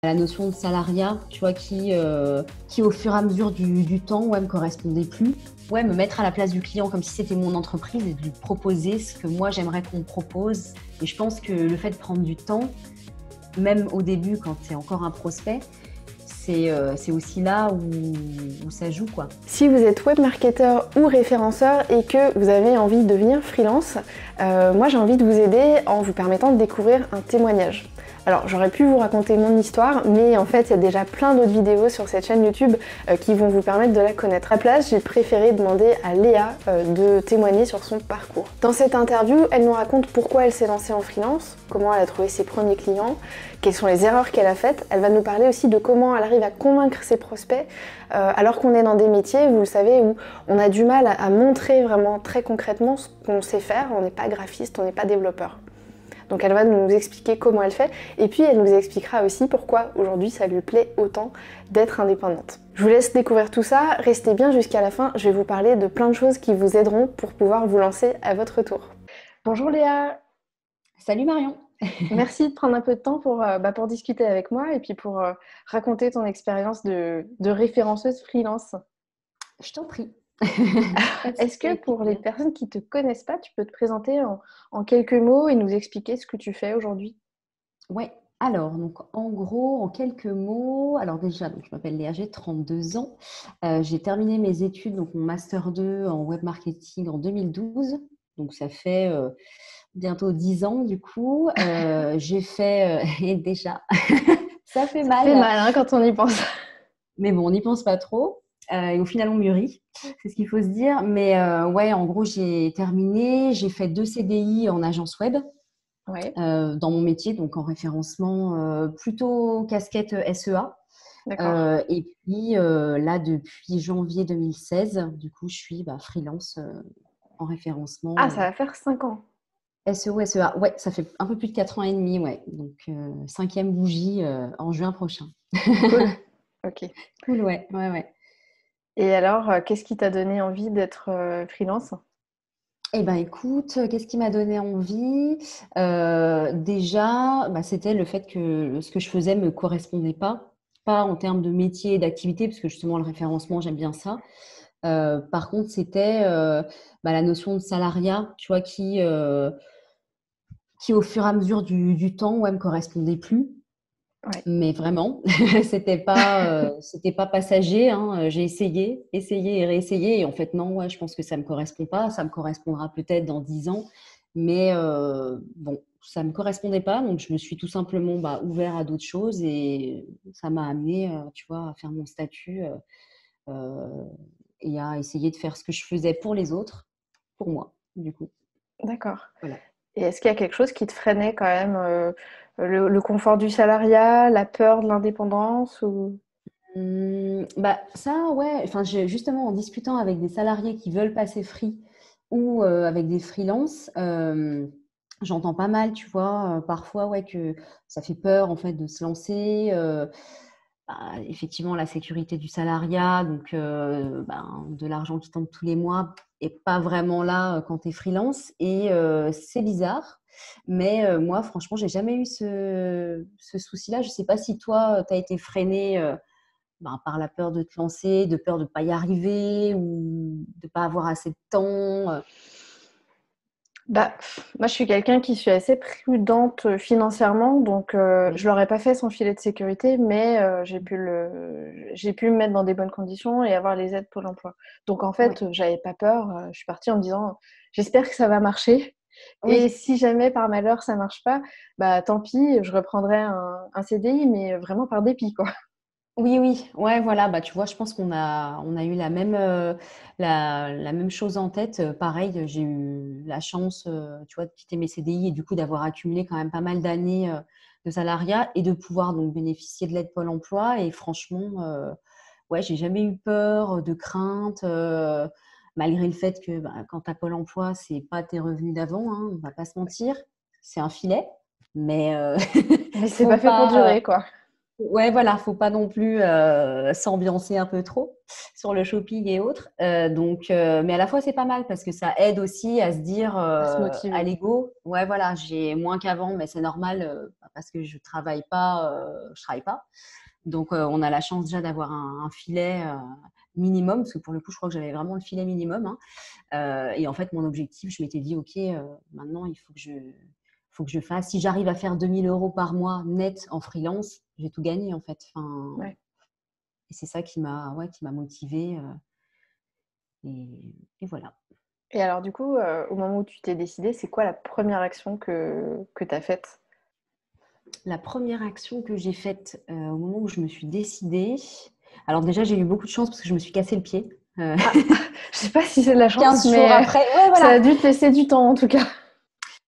La notion de salariat, tu vois, qui au fur et à mesure du temps, ouais, me correspondait plus. Ouais, me mettre à la place du client comme si c'était mon entreprise et de lui proposer ce que moi j'aimerais qu'on me propose. Et je pense que le fait de prendre du temps, même au début quand c'est encore un prospect, c'est aussi là où ça joue, quoi. Si vous êtes webmarketeur ou référenceur et que vous avez envie de devenir freelance, moi j'ai envie de vous aider en vous permettant de découvrir un témoignage. Alors j'aurais pu vous raconter mon histoire, mais en fait il y a déjà plein d'autres vidéos sur cette chaîne YouTube qui vont vous permettre de la connaître. À la place, j'ai préféré demander à Léa de témoigner sur son parcours. Dans cette interview, elle nous raconte pourquoi elle s'est lancée en freelance, comment elle a trouvé ses premiers clients, quelles sont les erreurs qu'elle a faites. Elle va nous parler aussi de comment elle arrive à convaincre ses prospects alors qu'on est dans des métiers, vous le savez, où on a du mal à montrer vraiment très concrètement ce qu'on sait faire. On n'est pas graphiste, on n'est pas développeur. Donc elle va nous expliquer comment elle fait et puis elle nous expliquera aussi pourquoi aujourd'hui ça lui plaît autant d'être indépendante. Je vous laisse découvrir tout ça, restez bien jusqu'à la fin, je vais vous parler de plein de choses qui vous aideront pour pouvoir vous lancer à votre tour. Bonjour Léa. Salut Marion. Merci de prendre un peu de temps pour discuter avec moi et puis pour raconter ton expérience de référenceuse freelance. Je t'en prie. Est-ce que pour les personnes qui ne te connaissent pas, tu peux te présenter en quelques mots et nous expliquer ce que tu fais aujourd'hui? Ouais. Alors, donc, en gros, en quelques mots, alors déjà, donc, je m'appelle Léa, j'ai 32 ans. J'ai terminé mes études, donc mon Master 2 en web marketing en 2012. Donc, ça fait bientôt 10 ans, du coup. J'ai fait, et déjà, ça fait Ça fait mal, mal hein, quand on y pense. mais bon, on n'y pense pas trop. Et au final, on mûrit, c'est ce qu'il faut se dire. Mais ouais, en gros, j'ai terminé. J'ai fait 2 CDI en agence web. Ouais, Dans mon métier, donc en référencement, plutôt casquette SEA. d'accord. Et puis là, depuis janvier 2016, du coup, je suis freelance en Ah, référencement ça va faire 5 ans. SEO, SEA. Ouais, ça fait un peu plus de 4 ans et demi, ouais. Donc, 5e bougie en juin prochain. Cool. Ok. Cool, ouais, ouais, ouais. Et alors, qu'est-ce qui t'a donné envie d'être freelance? Eh ben, écoute, qu'est-ce qui m'a donné envie? Déjà, c'était le fait que ce que je faisais me correspondait pas en termes de métier et d'activité, parce que justement le référencement, j'aime bien ça. Par contre, c'était la notion de salariat, tu vois, qui au fur et à mesure du temps, ouais, me correspondait plus. Ouais. Mais vraiment, c'était pas passager, hein. J'ai essayé et réessayé. Et en fait, non, ouais, je pense que ça me correspond pas. Ça me correspondra peut-être dans 10 ans. Mais bon, ça me correspondait pas. Donc, je me suis tout simplement ouvert à d'autres choses. Et ça m'a amené, tu vois, à faire mon statut euh, et à essayer de faire ce que je faisais pour les autres, pour moi, du coup. D'accord. Voilà. Et est-ce qu'il y a quelque chose qui te freinait quand même le confort du salariat, la peur de l'indépendance ou... Ça, ouais. Enfin, justement, en discutant avec des salariés qui veulent passer free ou avec des freelances, j'entends pas mal, tu vois, parfois, ouais, que ça fait peur, en fait, de se lancer. Effectivement, la sécurité du salariat, donc de l'argent qui tombe tous les mois, est pas vraiment là quand tu es freelance. Et c'est bizarre. Mais moi, franchement, j'ai jamais eu ce souci-là. Je sais pas si toi, tu as été freiné par la peur de te lancer, de peur de ne pas y arriver ou de ne pas avoir assez de temps. Moi, je suis quelqu'un qui suis assez prudente financièrement, donc Oui, je l'aurais pas fait sans filet de sécurité, mais j'ai pu me mettre dans des bonnes conditions et avoir les aides Pôle emploi. Donc en oui, fait, j'avais pas peur. Je suis partie en me disant, j'espère que ça va marcher. Et oui, si jamais par malheur ça marche pas, bah tant pis, je reprendrai un CDI, mais vraiment par dépit, quoi. oui, oui. Ouais, voilà. Tu vois, je pense qu'on a eu la même chose en tête. Pareil, j'ai eu la chance, tu vois, de quitter mes CDI et du coup d'avoir accumulé quand même pas mal d'années de salariat et de pouvoir donc bénéficier de l'aide Pôle emploi. Et franchement, ouais, j'ai jamais eu peur, de crainte, malgré le fait que quand tu as Pôle emploi, c'est pas tes revenus d'avant, hein, on va pas se mentir. C'est un filet, mais Mais c'est faut pas fait pour pas. durer, quoi. Ouais, voilà, faut pas non plus s'ambiancer un peu trop sur le shopping et autres. Mais à la fois, c'est pas mal parce que ça aide aussi à se dire À se à motiver. l'ego, ouais, voilà, j'ai moins qu'avant, mais c'est normal parce que je travaille pas. Donc, on a la chance déjà d'avoir un filet minimum, parce que pour le coup, je crois que j'avais vraiment le filet minimum, hein. Et en fait, mon objectif, je m'étais dit, OK, maintenant, faut que je fasse. Si j'arrive à faire 2 000 € par mois net en freelance, j'ai tout gagné, en fait. Enfin, Ouais. et c'est ça qui m'a motivée. Et voilà. Et alors du coup, au moment où tu t'es décidée, c'est quoi la première action que tu as faite? La première action que j'ai faite au moment où je me suis décidée, alors déjà, j'ai eu beaucoup de chance parce que je me suis cassé le pied. Ah, je sais pas si c'est de la chance, 15 jours mais après. Ouais, ça voilà. a dû te laisser du temps en tout cas.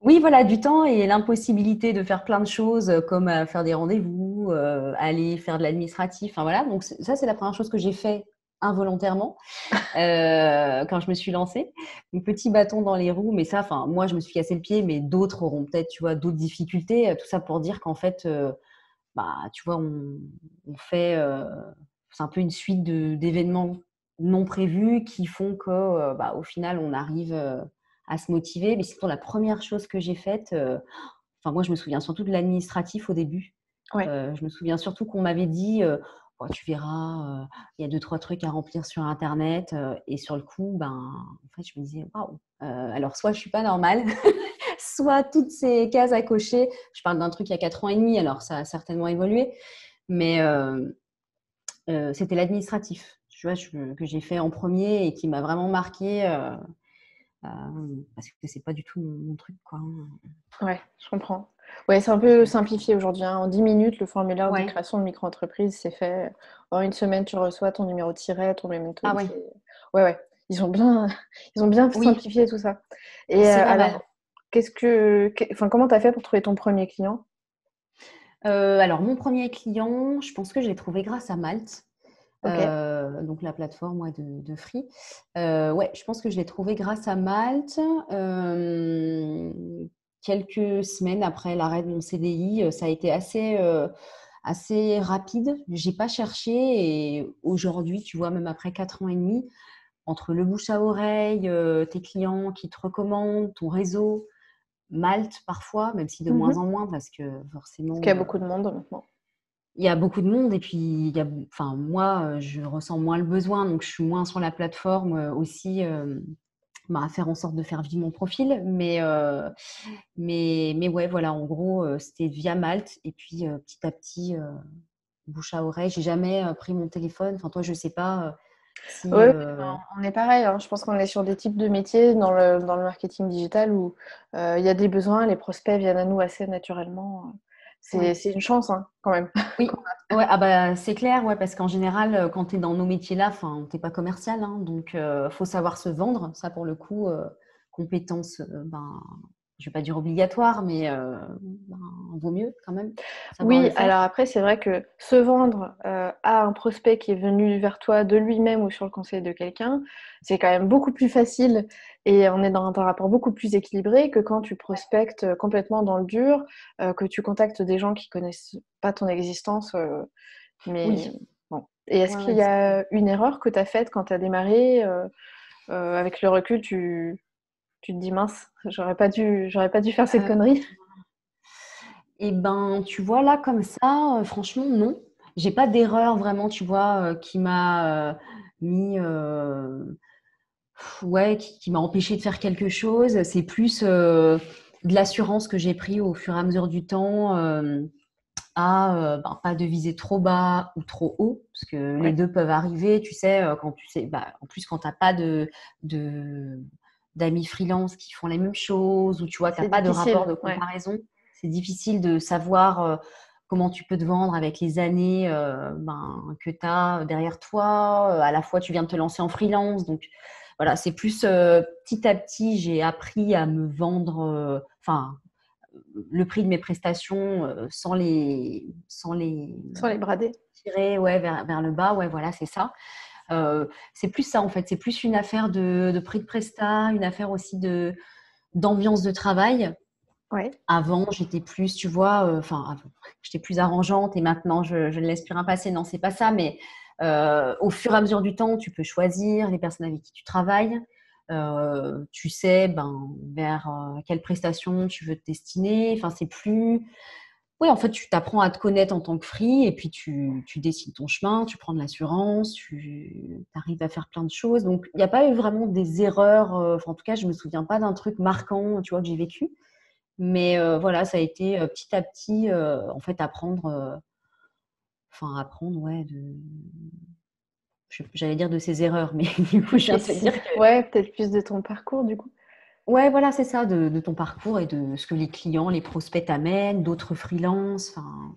Oui, voilà, du temps et l'impossibilité de faire plein de choses comme faire des rendez-vous, aller faire de l'administratif. Enfin voilà, donc ça, c'est la première chose que j'ai fait involontairement quand je me suis lancée. Un petit bâton dans les roues, mais ça, enfin, moi, je me suis cassé le pied, mais d'autres auront peut-être, tu vois, d'autres difficultés. Tout ça pour dire qu'en fait, bah, tu vois, on fait, c'est un peu une suite d'événements non prévus qui font que, bah, au final, on arrive à se motiver. Mais c'est pour la première chose que j'ai faite. Enfin, moi, je me souviens surtout de l'administratif au début. Ouais. Je me souviens surtout qu'on m'avait dit, «Oh, tu verras, il y a deux trois trucs à remplir sur internet», et sur le coup, ben, en fait, je me disais: «Waouh, alors soit je suis pas normale, soit toutes ces cases à cocher». Je parle d'un truc il y a 4 ans et demi, alors ça a certainement évolué, mais c'était l'administratif, tu vois, que j'ai fait en premier et qui m'a vraiment marquée, parce que c'est pas du tout mon truc, quoi, hein. Ouais, je comprends. Ouais, c'est un peu simplifié aujourd'hui, hein. En 10 minutes, le formulaire de Ouais. création de micro-entreprise, c'est fait. En une semaine, tu reçois ton numéro de siret, ton memento. Ah ouais, Ouais, ouais. Ils ont bien oui, simplifié tout ça. Et c'est pas mal. alors, enfin, comment t'as fait pour trouver ton premier client? Alors mon premier client, je pense que je l'ai trouvé grâce à Malte, Ok. donc la plateforme, ouais, de Free. Ouais, je pense que je l'ai trouvé grâce à Malte. Quelques semaines après l'arrêt de mon CDI, ça a été assez rapide. J'ai pas cherché et aujourd'hui, tu vois, même après 4 ans et demi, entre le bouche à oreille, tes clients qui te recommandent, ton réseau, Malte parfois, même si de moins Mhm. en moins parce que Parce qu'il y forcément, a beaucoup de monde maintenant. il y a beaucoup de monde et puis enfin moi, je ressens moins le besoin, donc je suis moins sur la plateforme aussi, bah, à faire en sorte de faire vivre mon profil. Mais ouais, voilà, en gros, c'était via Malte et puis petit à petit, bouche à oreille. J'ai jamais pris mon téléphone. Enfin, toi, je sais pas si. Oui, on est pareil, hein. Je pense qu'on est sur des types de métiers dans le marketing digital où il y a des besoins, les prospects viennent à nous assez naturellement. Ouais. C'est une chance, hein, quand même. Oui, ouais, ah bah, c'est clair, ouais, parce qu'en général, quand tu es dans nos métiers-là, enfin, tu pas commercial, hein, donc faut savoir se vendre. Ça, pour le coup, compétence, ben, je vais pas dire obligatoire, mais ben, vaut mieux quand même savoir le Oui, faire. alors après, c'est vrai que se vendre à un prospect qui est venu vers toi de lui-même ou sur le conseil de quelqu'un, c'est quand même beaucoup plus facile et on est dans un rapport beaucoup plus équilibré que quand tu prospectes complètement dans le dur, que tu contactes des gens qui connaissent pas ton existence. Mais Oui, bon. Et est-ce ouais, qu'il ouais, y c'est clair. a une erreur que tu as faite quand tu as démarré avec le recul, tu te dis mince, j'aurais pas dû faire cette Euh, connerie. et ben, tu vois, là, comme ça, franchement, non. J'ai pas d'erreur vraiment, tu vois, qui m'a mis. Ouais, qui m'a empêché de faire quelque chose. C'est plus de l'assurance que j'ai pris au fur et à mesure du temps à ben, pas de viser trop bas ou trop haut, parce que les Ouais, deux peuvent arriver. Tu sais, quand tu sais, bah, en plus, quand tu n'as pas de, d'amis freelance qui font les mêmes choses, ou tu vois, tu n'as c'est pas de rapport difficile. de Ouais, comparaison, c'est difficile de savoir comment tu peux te vendre avec les années ben, que tu as derrière toi. À la fois, tu viens de te lancer en freelance, donc voilà, c'est plus petit à petit, j'ai appris à me vendre, enfin, le prix de mes prestations sans les sans les brader. tirer, ouais, vers le bas. Ouais, voilà, c'est ça. C'est plus ça, en fait. C'est plus une affaire de prix de presta, une affaire aussi d'ambiance de travail. Ouais. Avant, j'étais plus, tu vois, j'étais plus arrangeante et maintenant, je ne laisse plus rien passer. Non, c'est pas ça, mais au fur et à mesure du temps, tu peux choisir les personnes avec qui tu travailles. Tu sais vers quelle prestation tu veux te destiner. Enfin, c'est plus. Oui, en fait, tu t'apprends à te connaître en tant que free et puis tu décides ton chemin, tu prends de l'assurance, tu arrives à faire plein de choses. Donc, il n'y a pas eu vraiment des erreurs. En tout cas, je me souviens pas d'un truc marquant, tu vois, que j'ai vécu. Mais voilà, ça a été petit à petit, en fait, apprendre, ouais, j'allais dire de ses erreurs, mais du coup, je viens Et de te dire ouais, peut-être plus de ton parcours du coup. ouais, voilà, c'est ça, de ton parcours et de ce que les clients, les prospects t'amènent, d'autres freelances. Enfin,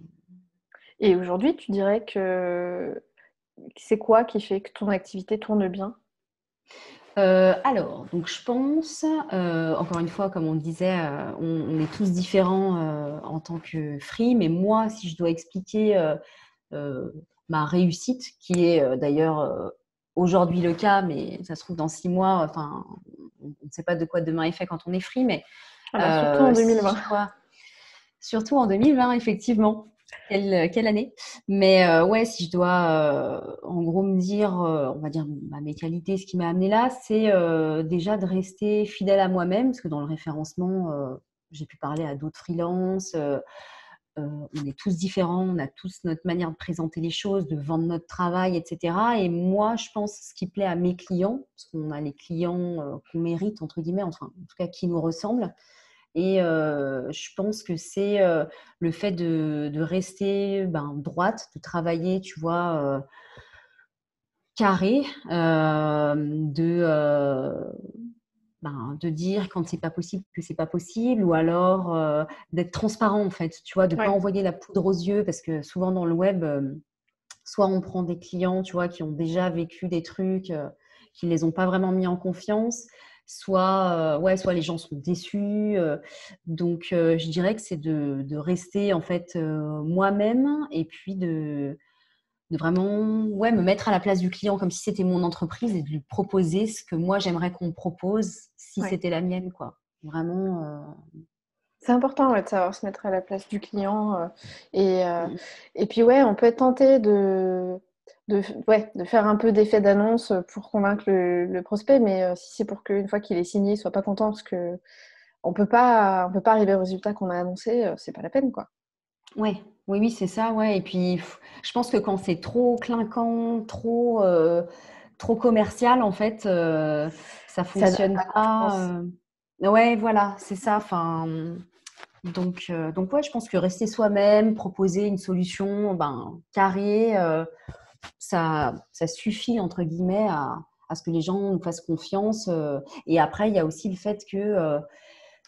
Et aujourd'hui, tu dirais que c'est quoi qui fait que ton activité tourne bien? alors, donc je pense, encore une fois, comme on disait, on est tous différents en tant que free, mais moi, si je dois expliquer euh, ma réussite, qui est d'ailleurs aujourd'hui le cas, mais ça se trouve dans 6 mois, enfin, on ne sait pas de quoi demain est fait quand on est free, mais Ah bah, surtout en si 2020. je dois, surtout en 2020, effectivement, quelle année. Mais ouais, si je dois en gros me dire, on va dire mes qualités, ce qui m'a amené là, c'est déjà de rester fidèle à moi-même, parce que dans le référencement, j'ai pu parler à d'autres freelances. On est tous différents, on a tous notre manière de présenter les choses, de vendre notre travail, etc. Et moi, je pense ce qui plaît à mes clients, parce qu'on a les clients qu'on mérite, entre guillemets, enfin, en tout cas qui nous ressemblent. Et je pense que c'est le fait de rester droite, de travailler, tu vois, carré, de dire quand c'est pas possible que c'est pas possible, ou alors d'être transparent en fait, tu vois, de pas Ouais. envoyer la poudre aux yeux, parce que souvent dans le web, soit on prend des clients, tu vois, qui ont déjà vécu des trucs, qui ne les ont pas vraiment mis en confiance, soit les gens sont déçus. Donc, je dirais que c'est de rester en fait moi-même et puis de vraiment ouais, me mettre à la place du client comme si c'était mon entreprise et de lui proposer ce que moi j'aimerais qu'on me propose si Ouais. c'était la mienne, quoi. Vraiment. C'est important, ouais, de savoir se mettre à la place du client, et heu Mm, et puis, ouais, on peut être tenté de faire un peu d'effet d'annonce, pour convaincre le prospect, mais si c'est pour qu'une fois qu'il est signé, il soit pas content parce qu'on peut pas arriver au résultat qu'on a annoncé, c'est pas la peine, quoi. ouais, oui, oui, c'est ça, ouais. Et puis, je pense que quand c'est trop clinquant, trop commercial, en fait, ça Ça donne fonctionne pas confiance. pas. Ouais, voilà, c'est ça. Enfin, donc ouais, je pense que rester soi-même, proposer une solution, carrée, ça suffit entre guillemets à ce que les gens nous fassent confiance. Et après, il y a aussi le fait que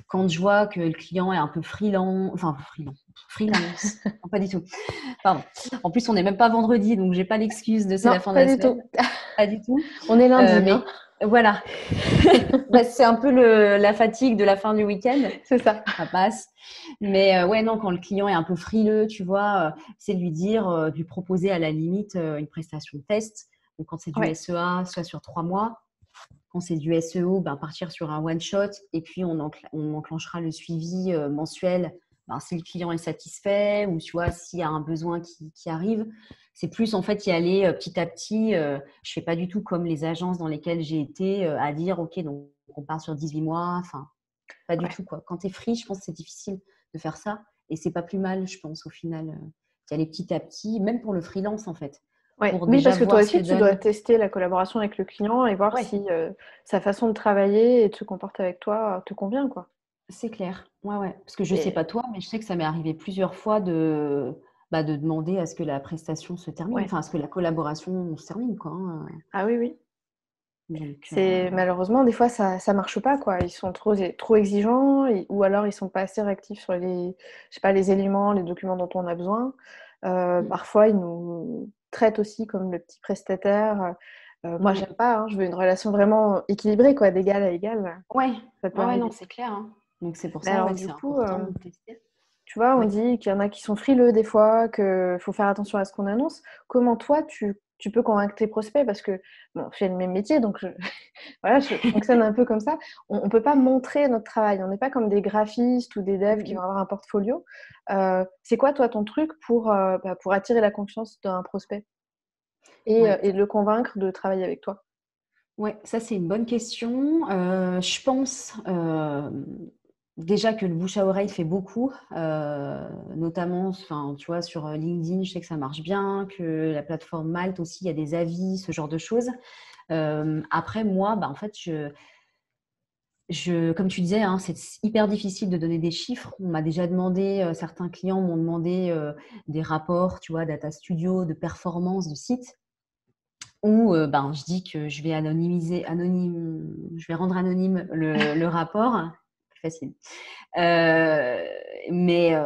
quand je vois que le client est un peu freelance, non, pas du tout. Pardon. En plus, on n'est même pas vendredi, donc j'ai pas l'excuse de c'est Non, la fin de pas la du semaine. tout. Pas du tout. On est lundi, hein. Mais voilà. C'est un peu la fatigue de la fin du week-end. C'est ça. Ça passe. Mais ouais, non, quand le client est un peu frileux, tu vois, c'est de lui dire, de lui proposer à la limite une prestation test. Donc, quand c'est du Ouais, SEA, soit sur 3 mois. Quand c'est du SEO, partir sur un one-shot et puis on enclenchera le suivi mensuel si le client est satisfait ou tu vois, s'il y a un besoin qui arrive. C'est plus en fait y aller petit à petit. Je fais pas du tout comme les agences dans lesquelles j'ai été à dire OK, donc on part sur 18 mois. Enfin, pas du ouais. tout, quoi. Quand tu es free, je pense que c'est difficile de faire ça et c'est pas plus mal, je pense, au final, d'y aller petit à petit, même pour le freelance en fait, Ouais. pour Oui, déjà parce que toi voir ce que aussi, tu dois donne. tester la collaboration avec le client et voir Ouais. si, sa façon de travailler et de se comporter avec toi, te convient, quoi. C'est clair. Ouais, ouais. Parce que je sais Et pas toi, mais je sais que ça m'est arrivé plusieurs fois de demander à ce que la prestation se termine, ouais. enfin, à ce que la collaboration se termine, quoi, hein. Ah oui, oui. Donc, C'est malheureusement, des fois, ça marche pas, quoi. Ils sont trop exigeants ou alors ils sont pas assez réactifs sur je sais pas, les éléments, les documents dont on a besoin. Parfois, ils nous traitent aussi comme le petit prestataire. Moi, mm. j'aime pas, hein, je veux une relation vraiment équilibrée, quoi, d'égal à égal. Ouais, Ça peut ouais, ouais, non, arriver. c'est clair, hein. Donc, c'est pour Mais ça, alors ouais, que du c'est coup, important de tester. tu vois, on Ouais. dit qu'il y en a qui sont frileux des fois, qu'il faut faire attention à ce qu'on annonce. Comment toi, tu tu peux convaincre tes prospects parce que bon, je fais le même métier, donc voilà, je fonctionne un peu comme ça. On ne peut pas montrer notre travail. On n'est pas comme des graphistes ou des devs qui vont avoir un portfolio. C'est quoi, toi, ton truc pour attirer la confiance d'un prospect et le convaincre de travailler avec toi? Ouais, ça c'est une bonne question. Je pense déjà que le bouche à oreille fait beaucoup, notamment, enfin, tu vois, sur LinkedIn, je sais que ça marche bien, que la plateforme Malte aussi, il y a des avis, ce genre de choses. Après, moi, bah, en fait, comme tu disais, hein, c'est hyper difficile de donner des chiffres. On m'a déjà demandé, certains clients m'ont demandé des rapports, tu vois, Data Studio, de performance de site. Où ben, je dis que je vais je vais rendre anonyme le rapport. Plus facile. Mais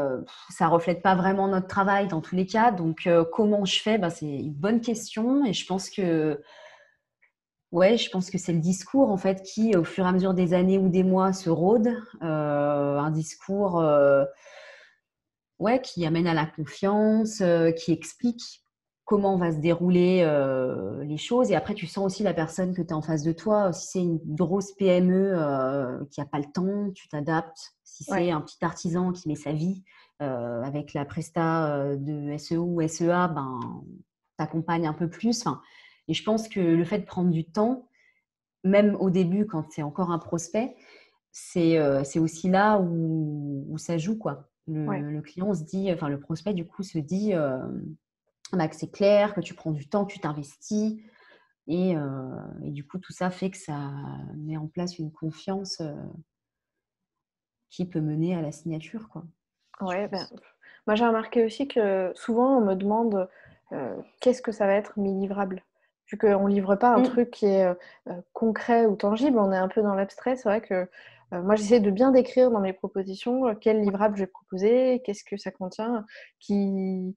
ça reflète pas vraiment notre travail dans tous les cas. Donc, comment je fais? Ben, c'est une bonne question. Et je pense que, ouais, je pense que c'est le discours en fait qui, au fur et à mesure des années ou des mois, se rôde. Un discours, ouais, qui amène à la confiance, qui explique comment va se dérouler les choses. Et après, tu sens aussi la personne que tu as en face de toi. Si c'est une grosse PME qui n'a pas le temps, tu t'adaptes. Si c'est un petit artisan qui met sa vie avec la presta de SEO ou SEA, ben, t'accompagnes un peu plus. Enfin, et je pense que le fait de prendre du temps, même au début, quand c'est encore un prospect, c'est aussi là où ça joue, quoi. Le client se dit, enfin le prospect du coup se dit bah, que c'est clair, que tu prends du temps, que tu t'investis. Et du coup, tout ça fait que ça met en place une confiance qui peut mener à la signature, quoi. Ouais, ben, moi j'ai remarqué aussi que souvent on me demande qu'est-ce que ça va être mes livrables. Vu qu'on ne livre pas un truc qui est concret ou tangible, on est un peu dans l'abstrait. C'est vrai que moi j'essaie de bien décrire dans mes propositions quel livrable je vais proposer, qu'est-ce que ça contient, qui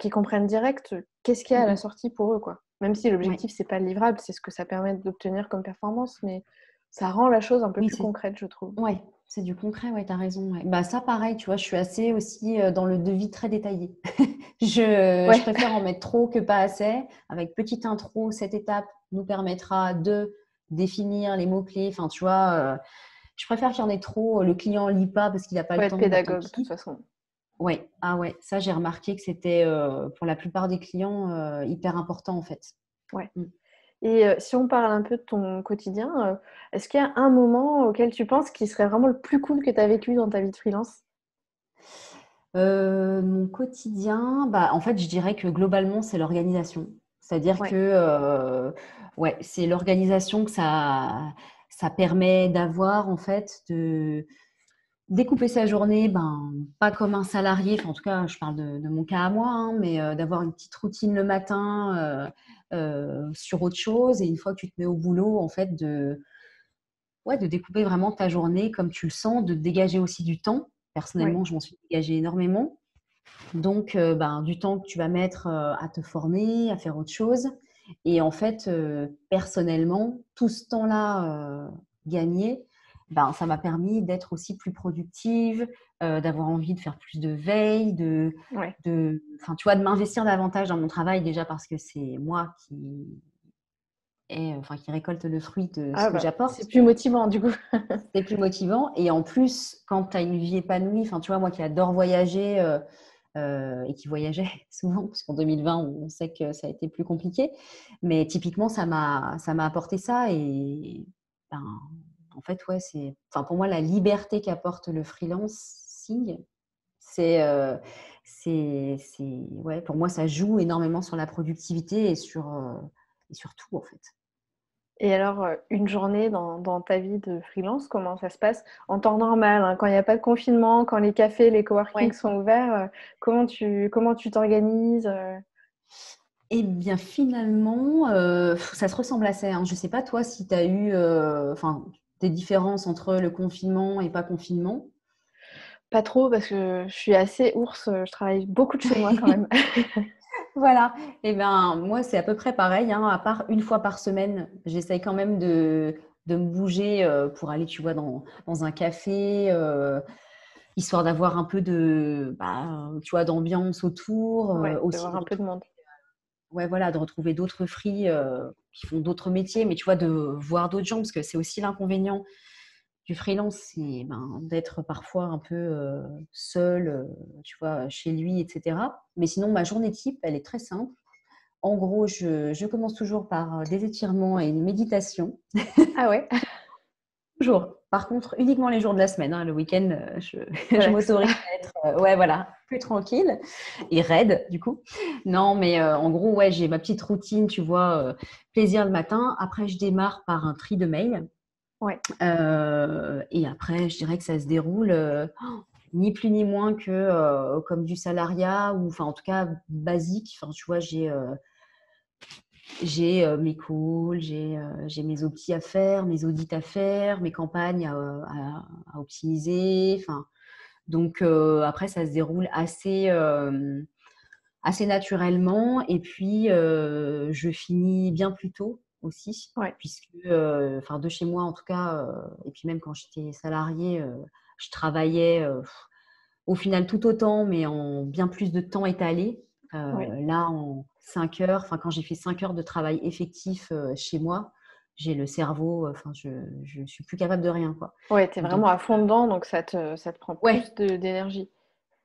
comprennent direct qu'est-ce qu'il y a à la sortie pour eux, quoi. Même si l'objectif c'est pas le livrable, c'est ce que ça permet d'obtenir comme performance, mais ça rend la chose un peu plus concrète, je trouve. Ouais, c'est du concret, ouais, tu as raison. Ouais. Bah, ça, pareil, tu vois, je suis assez aussi dans le devis très détaillé. Je préfère en mettre trop que pas assez. Avec petite intro, cette étape nous permettra de définir les mots-clés. Enfin, tu vois, je préfère qu'il y en ait trop. Le client ne lit pas parce qu'il n'a pas Faut le être temps, bah, tant pédagogue de toute pis. façon. Ouais, ah ouais, ça, j'ai remarqué que c'était pour la plupart des clients hyper important, en fait. Ouais. Et si on parle un peu de ton quotidien, est-ce qu'il y a un moment auquel tu penses qui serait vraiment le plus cool que tu as vécu dans ta vie de freelance? Mon quotidien, bah, en fait, je dirais que globalement, c'est l'organisation. C'est-à-dire Ouais. que ouais, c'est l'organisation que ça permet d'avoir, en fait, de découper sa journée, ben, pas comme un salarié, enfin, en tout cas, je parle de mon cas à moi, hein, mais d'avoir une petite routine le matin sur autre chose. Et une fois que tu te mets au boulot, en fait, ouais, de découper vraiment ta journée comme tu le sens, de te dégager aussi du temps. Ouais. Personnellement, je m'en suis dégagée énormément. Donc, ben, du temps que tu vas mettre à te former, à faire autre chose. Et en fait, personnellement, tout ce temps-là gagné, ben, ça m'a permis d'être aussi plus productive, d'avoir envie de faire plus de veille, Ouais. enfin, tu vois, de m'investir davantage dans mon travail déjà parce que c'est moi enfin, qui récolte le fruit de ce Ah que bah, c'est j'apporte. plus motivant du coup. C'est plus motivant. Et en plus, quand tu as une vie épanouie, enfin, tu vois, moi qui adore voyager et qui voyageait souvent, parce qu'en 2020, on sait que ça a été plus compliqué. Mais typiquement, ça m'a apporté ça. Et ben, en fait, ouais, enfin, pour moi, la liberté qu'apporte le freelancing, c'est, ouais, pour moi, ça joue énormément sur la productivité et sur tout, en fait. Et alors, une journée dans ta vie de freelance, comment ça se passe en temps normal, hein, quand il n'y a pas de confinement, quand les cafés, les coworking Ouais. sont ouverts, comment tu t'organises? Eh bien, finalement, ça se ressemble assez, hein. Je ne sais pas, toi, si tu as eu enfin, des différences entre le confinement et pas confinement. Pas trop parce que je suis assez ours, je travaille beaucoup de chez moi quand même. Voilà. Eh bien, moi, c'est à peu près pareil, hein. À part une fois par semaine, j'essaye quand même de me bouger pour aller, tu vois, dans un café, histoire d'avoir un peu bah, tu vois, d'ambiance autour, Ouais, de aussi voir de un peu de retrouver monde. ouais, voilà, de retrouver d'autres free qui font d'autres métiers, mais tu vois, de voir d'autres gens, parce que c'est aussi l'inconvénient du freelance, c'est d'être parfois un peu seul, tu vois, chez lui, etc. Mais sinon, ma journée type, elle est très simple. En gros, je commence toujours par des étirements et une méditation. Ah ouais, Toujours. Par contre, uniquement les jours de la semaine, hein. Le week-end, je relax. m'autorise à être ouais, voilà, plus tranquille et raide, du coup. Non, mais en gros, ouais, j'ai ma petite routine, tu vois, plaisir le matin. Après, je démarre par un tri de mails. Ouais, Et après, je dirais que ça se déroule ni plus ni moins que comme du salariat ou enfin en tout cas basique. Enfin, tu vois, j'ai mes calls, j'ai mes optis à faire, mes audits à faire, mes campagnes à optimiser. Enfin, donc après, ça se déroule assez naturellement. Et puis, je finis bien plus tôt aussi, ouais. puisque, enfin, de chez moi en tout cas, et puis même quand j'étais salariée, je travaillais au final tout autant, mais en bien plus de temps étalé. Ouais, Là, en 5 heures, enfin, quand j'ai fait 5 heures de travail effectif chez moi, j'ai le cerveau, enfin, je suis plus capable de rien, quoi. ouais, t'es vraiment Donc, à fond dedans, donc ça te prend ouais, plus d'énergie.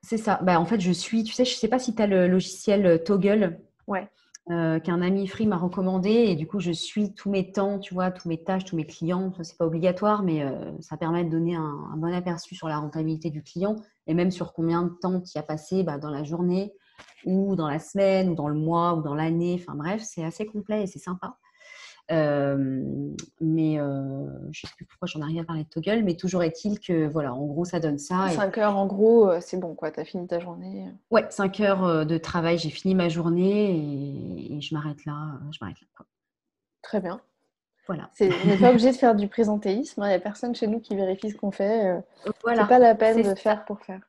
c'est ça. Bah, en fait, tu sais, je sais pas si tu as le logiciel Toggle Ouais, qu'un ami Free m'a recommandé et du coup, je suis tous mes temps, tu vois, tous mes tâches, tous mes clients. Ça, c'est pas obligatoire, mais ça permet de donner un bon aperçu sur la rentabilité du client et même sur combien de temps tu y as passé dans la journée ou dans la semaine ou dans le mois ou dans l'année. Enfin bref, c'est assez complet et c'est sympa. Mais je sais plus pourquoi j'en arrive à parler de Toggle, mais toujours est-il que voilà, en gros, ça donne ça. Et 5 heures en gros, c'est bon quoi, t'as fini ta journée. ouais, 5 heures de travail, j'ai fini ma journée et je m'arrête là. Je m'arrête là, quoi. Très bien. Voilà. On n'est pas obligé de faire du présentéisme, hein. Il n'y a personne chez nous qui vérifie ce qu'on fait. C'est pas Voilà, la peine c'est de ça. faire pour faire.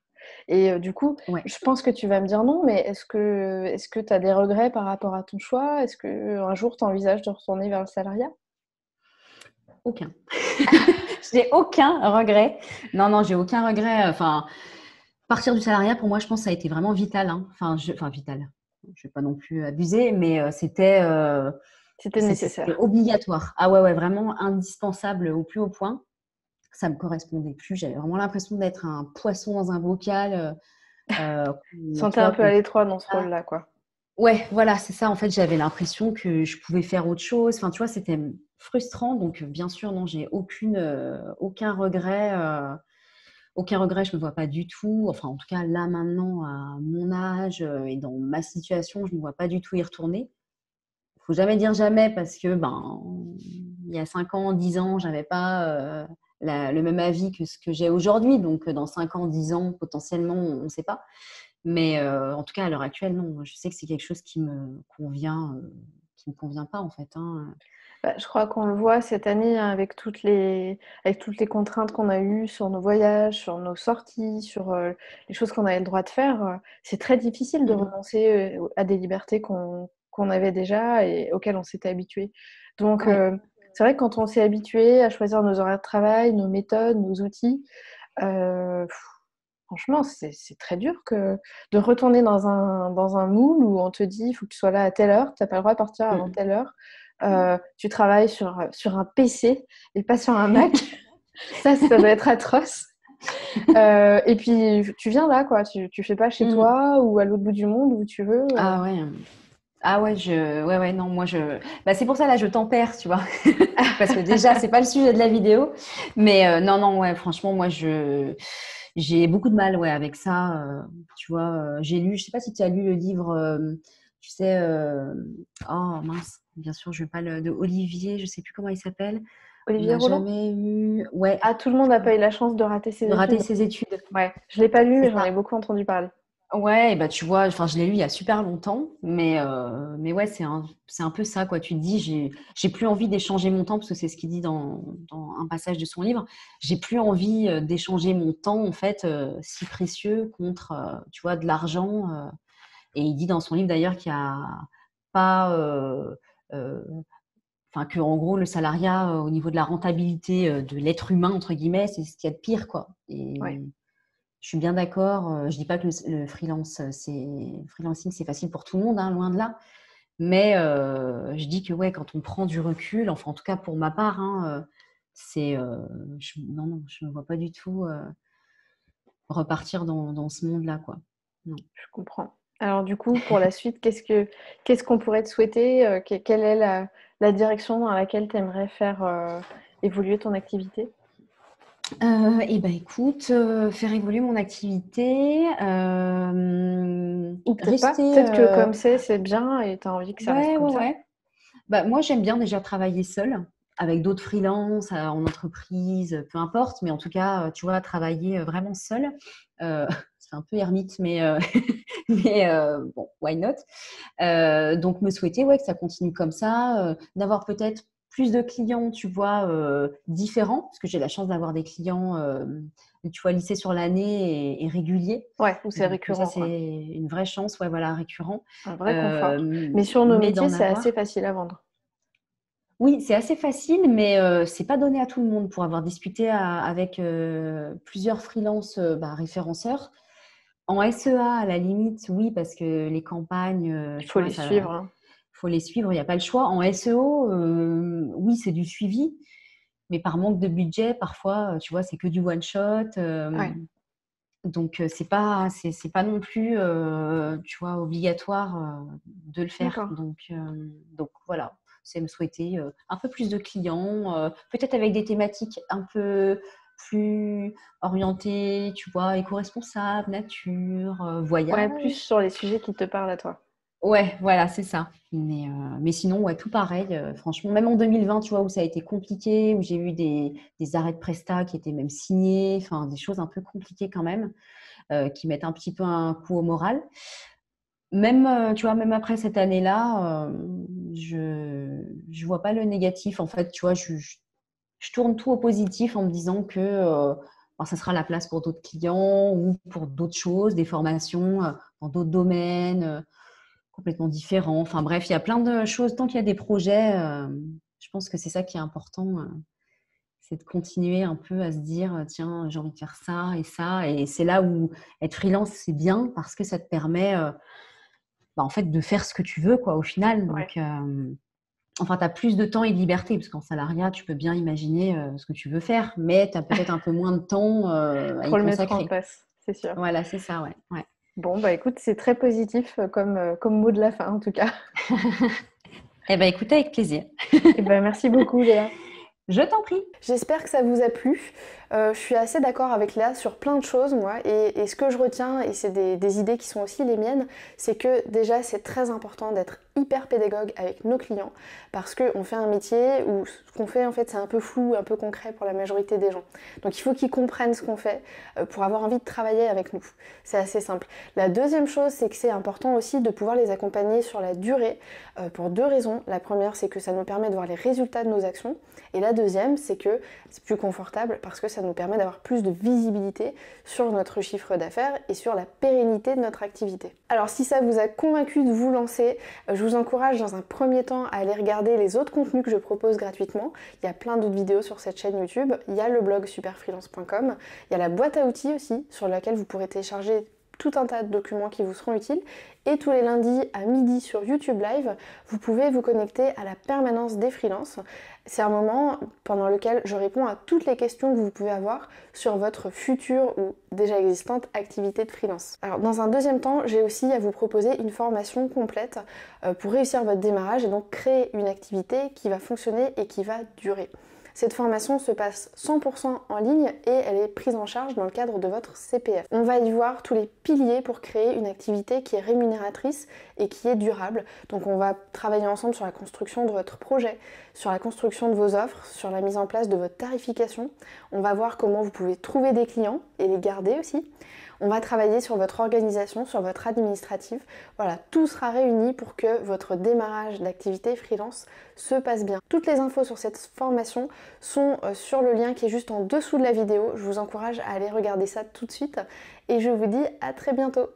Et du coup, Ouais, je pense que tu vas me dire non, mais est-ce que tu as des regrets par rapport à ton choix? Est-ce que un jour tu envisages de retourner vers le salariat? aucun. J'ai aucun regret. Non, non, j'ai aucun regret. Enfin, partir du salariat, pour moi, je pense que ça a été vraiment vital, hein. Enfin, vital. Je ne vais pas non plus abuser, mais C'était c'était nécessaire. obligatoire. Ah ouais, ouais, vraiment indispensable au plus haut point. Ça me correspondait plus. J'avais vraiment l'impression d'être un poisson dans un bocal. Tu te Tu sentais un vois, peu à l'étroit dans ce rôle-là, quoi. ouais, voilà, c'est ça. En fait, j'avais l'impression que je pouvais faire autre chose. Enfin, tu vois, c'était frustrant. Donc, bien sûr, non, j'ai aucun regret. Aucun regret, je ne me vois pas du tout. Enfin, en tout cas, là, maintenant, à mon âge et dans ma situation, je ne me vois pas du tout y retourner. Il ne faut jamais dire jamais parce que, il y a 5 ans, 10 ans, je n'avais pas le même avis que ce que j'ai aujourd'hui. Donc, dans 5 ans, 10 ans, potentiellement, on ne sait pas. Mais en tout cas, à l'heure actuelle, non. Je sais que c'est quelque chose qui me convient pas en fait, hein. Bah, je crois qu'on le voit cette année hein, avec toutes les contraintes qu'on a eues sur nos voyages, sur nos sorties, sur les choses qu'on avait le droit de faire. C'est très difficile de Mm. renoncer à des libertés qu'on avait déjà et auxquelles on s'était habitué. Donc, Ouais, c'est vrai que quand on s'est habitué à choisir nos horaires de travail, nos méthodes, nos outils, euh, pff, franchement, c'est très dur de retourner dans un moule où on te dit il faut que tu sois là à telle heure, tu n'as pas le droit de partir avant mm. telle heure. Tu travailles sur un PC et pas sur un Mac. Ça doit être atroce. Et puis, tu viens là, quoi. Tu fais pas chez Mm. toi ou à l'autre bout du monde où tu veux. Ah ouais. Ah ouais, ouais, ouais, non, c'est pour ça là, je tempère, tu vois, parce que déjà, c'est pas le sujet de la vidéo, mais non, non, ouais, franchement, j'ai beaucoup de mal, ouais, avec ça, tu vois, j'ai lu, je sais pas si tu as lu le livre, tu sais, oh mince, bien sûr, je vais pas de Olivier, je sais plus comment il s'appelle, on Olivier n'a Roland? jamais eu, ouais, Ah, tout le monde n'a pas eu la chance de rater ses de rater études. ses études, Ouais, je l'ai pas lu, c'est mais j'en ai ça. beaucoup entendu parler. Ouais, et bah tu vois, enfin je l'ai lu il y a super longtemps, mais ouais, c'est un peu ça, quoi. Tu te dis, j'ai plus envie d'échanger mon temps, parce que c'est ce qu'il dit dans un passage de son livre. J'ai plus envie d'échanger mon temps, en fait, si précieux contre, tu vois, de l'argent. Et il dit dans son livre d'ailleurs qu'il y a pas, euh, enfin que en gros le salariat au niveau de la rentabilité de l'être humain entre guillemets, c'est ce qu'il y a de pire, quoi. Ouais. Et je suis bien d'accord. Je dis pas que le freelancing, c'est facile pour tout le monde, hein, loin de là. Mais je dis que ouais, quand on prend du recul, enfin en tout cas pour ma part, hein, non, non, je ne me vois pas du tout repartir dans ce monde-là, quoi. Non. Je comprends. Alors du coup, pour la suite, qu'est-ce qu'on pourrait te souhaiter? Quelle est la direction dans laquelle tu aimerais faire évoluer ton activité? Et ben écoute, faire évoluer mon activité, Ou peut-être pas, rester, peut-être que comme c'est bien et tu as envie que ça reste ouais, comme ouais, ça. ouais. Bah, moi, j'aime bien déjà travailler seule, avec d'autres freelances, en entreprise, peu importe, mais en tout cas, tu vois, travailler vraiment seule. C'est un peu ermite, mais, mais bon, why not? Donc, me souhaiter ouais, que ça continue comme ça, d'avoir peut-être plus de clients, tu vois, différents, parce que j'ai la chance d'avoir des clients, tu vois, lissés sur l'année et réguliers. Ouais, ou c'est Donc, ça, récurrent, c'est quoi. une vraie chance, ouais, voilà, récurrent. Un vrai confort. Mais sur nos Mais métiers, d'en c'est assez avoir. facile à vendre. Oui, c'est assez facile, mais c'est pas donné à tout le monde. Pour avoir discuté avec plusieurs freelances référenceurs, en SEA, à la limite, oui, parce que les campagnes, Il tu faut vois, les ça, suivre, hein. faut les suivre, il n'y a pas le choix. En SEO, oui, c'est du suivi, mais par manque de budget, parfois, tu vois, c'est que du one shot. Ouais, Donc, c'est pas non plus, tu vois, obligatoire de le faire. d'accord. Donc voilà, c'est me souhaiter un peu plus de clients, peut-être avec des thématiques un peu plus orientées, tu vois, éco-responsable, nature, Ouais, plus voyage. sur les sujets qui te parlent à toi. Ouais, voilà, c'est ça. Mais sinon, ouais, tout pareil. Franchement, même en 2020, tu vois, où ça a été compliqué, où j'ai eu des arrêts de prestat qui étaient même signés, enfin, des choses un peu compliquées quand même, qui mettent un petit peu un coup au moral. Même, tu vois, même après cette année-là, je vois pas le négatif. En fait, tu vois, je tourne tout au positif en me disant que ça sera la place pour d'autres clients ou pour d'autres choses, des formations dans d'autres domaines complètement différents. Enfin bref, il y a plein de choses. Tant qu'il y a des projets, je pense que c'est ça qui est important. C'est de continuer un peu à se dire, tiens, j'ai envie de faire ça et ça. Et c'est là où être freelance, c'est bien parce que ça te permet en fait, de faire ce que tu veux, quoi, au final. Ouais. Donc, enfin, tu as plus de temps et de liberté, parce qu'en salariat, tu peux bien imaginer ce que tu veux faire, mais tu as peut-être un peu moins de temps à y Pour le mettre en consacrer. place, c'est sûr. Voilà, c'est ça, ouais. Ouais. Bon, bah écoute, c'est très positif comme mot de la fin en tout cas. Eh ben, écoute, avec plaisir. Et ben merci beaucoup Léa. Je t'en prie. J'espère que ça vous a plu. Je suis assez d'accord avec Léa sur plein de choses, moi. Et ce que je retiens, et c'est des idées qui sont aussi les miennes, c'est que déjà, c'est très important d'être hyper pédagogue avec nos clients parce qu'on fait un métier où ce qu'on fait, en fait, c'est un peu flou, un peu concret pour la majorité des gens. Donc, il faut qu'ils comprennent ce qu'on fait pour avoir envie de travailler avec nous. C'est assez simple. La deuxième chose, c'est que c'est important aussi de pouvoir les accompagner sur la durée pour deux raisons. La première, c'est que ça nous permet de voir les résultats de nos actions. Et la deuxième, c'est que c'est plus confortable parce que ça nous permet d'avoir plus de visibilité sur notre chiffre d'affaires et sur la pérennité de notre activité. Alors si ça vous a convaincu de vous lancer, je vous encourage dans un premier temps à aller regarder les autres contenus que je propose gratuitement. Il y a plein d'autres vidéos sur cette chaîne YouTube, il y a le blog superfreelance.com, il y a la boîte à outils aussi sur laquelle vous pourrez télécharger tout un tas de documents qui vous seront utiles. Et tous les lundis à midi sur YouTube Live, vous pouvez vous connecter à la permanence des freelances. C'est un moment pendant lequel je réponds à toutes les questions que vous pouvez avoir sur votre future ou déjà existante activité de freelance. Alors dans un deuxième temps, j'ai aussi à vous proposer une formation complète pour réussir votre démarrage et donc créer une activité qui va fonctionner et qui va durer. Cette formation se passe 100% en ligne et elle est prise en charge dans le cadre de votre CPF. On va y voir tous les piliers pour créer une activité qui est rémunératrice et qui est durable. Donc on va travailler ensemble sur la construction de votre projet, sur la construction de vos offres, sur la mise en place de votre tarification. On va voir comment vous pouvez trouver des clients et les garder aussi. On va travailler sur votre organisation, sur votre administratif. Voilà, tout sera réuni pour que votre démarrage d'activité freelance se passe bien. Toutes les infos sur cette formation sont sur le lien qui est juste en dessous de la vidéo. Je vous encourage à aller regarder ça tout de suite et je vous dis à très bientôt.